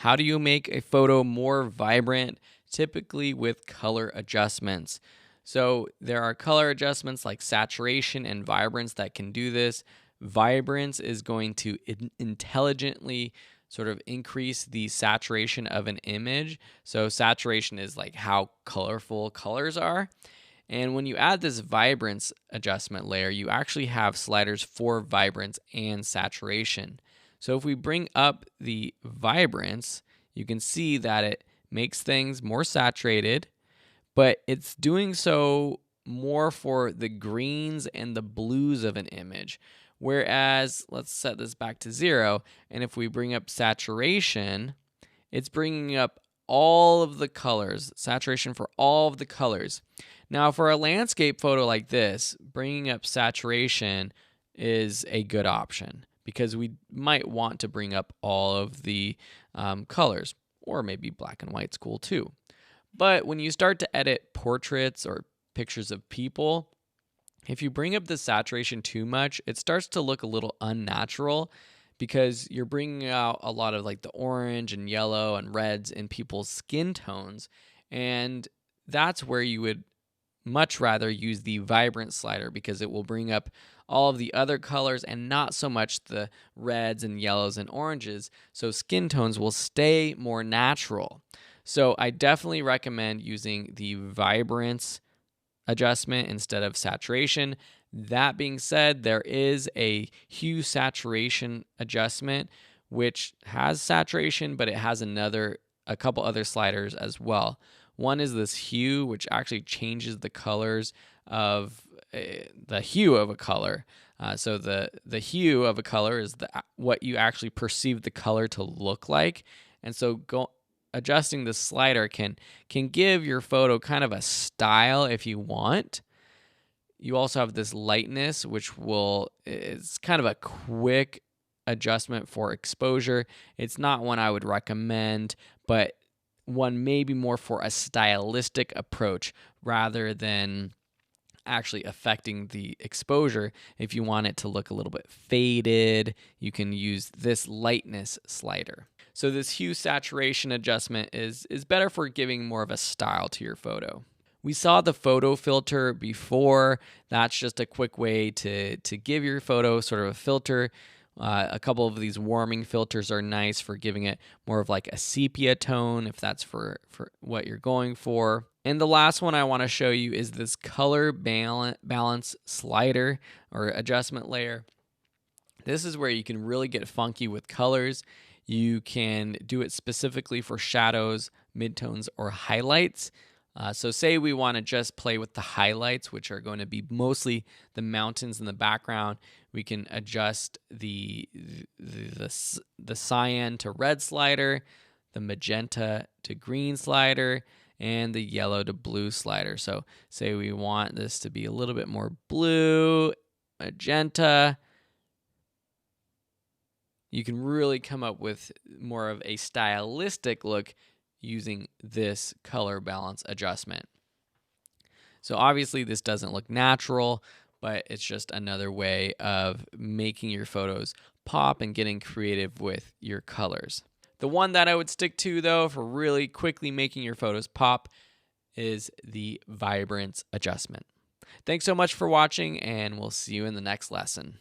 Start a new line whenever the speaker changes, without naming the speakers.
How do you make a photo more vibrant? Typically with color adjustments. So there are color adjustments like saturation and vibrance that can do this. Vibrance is going to intelligently sort of increase the saturation of an image. So saturation is like how colorful colors are. And when you add this vibrance adjustment layer, you actually have sliders for vibrance and saturation. So if we bring up the vibrance, you can see that it makes things more saturated, but it's doing so more for the greens and the blues of an image. Whereas, let's set this back to 0, and if we bring up saturation, it's bringing up all of the colors, saturation for all of the colors. Now, for a landscape photo like this, bringing up saturation is a good option because we might want to bring up all of the colors, or maybe black and white's cool too. But when you start to edit portraits or pictures of people, if you bring up the saturation too much, it starts to look a little unnatural because you're bringing out a lot of like the orange and yellow and reds in people's skin tones. And that's where you would much rather use the vibrant slider because it will bring up all of the other colors and not so much the reds and yellows and oranges. So skin tones will stay more natural. So I definitely recommend using the vibrance adjustment instead of saturation. That being said, there is a hue saturation adjustment which has saturation, but it has a couple other sliders as well. One is this hue, which actually changes the colors of the hue of a color. So the hue of a color is what you actually perceive the color to look like. And so adjusting the slider can give your photo kind of a style if you want. You also have this lightness, which is kind of a quick adjustment for exposure. It's not one I would recommend, but one maybe more for a stylistic approach rather than actually affecting the exposure. If you want it to look a little bit faded, you can use this lightness slider. So this hue saturation adjustment is better for giving more of a style to your photo. We saw the photo filter before. That's just a quick way to give your photo sort of a filter. A couple of these warming filters are nice for giving it more of like a sepia tone if that's for what you're going for. And the last one I want to show you is this color balance slider or adjustment layer. This is where you can really get funky with colors. You can do it specifically for shadows, midtones, or highlights. So say we want to just play with the highlights, which are going to be mostly the mountains in the background. We can adjust the cyan to red slider, the magenta to green slider, and the yellow to blue slider. So say we want this to be a little bit more blue, magenta. You can really come up with more of a stylistic look using this color balance adjustment. So obviously this doesn't look natural, but it's just another way of making your photos pop and getting creative with your colors. The one that I would stick to though for really quickly making your photos pop is the vibrance adjustment. Thanks so much for watching, and we'll see you in the next lesson.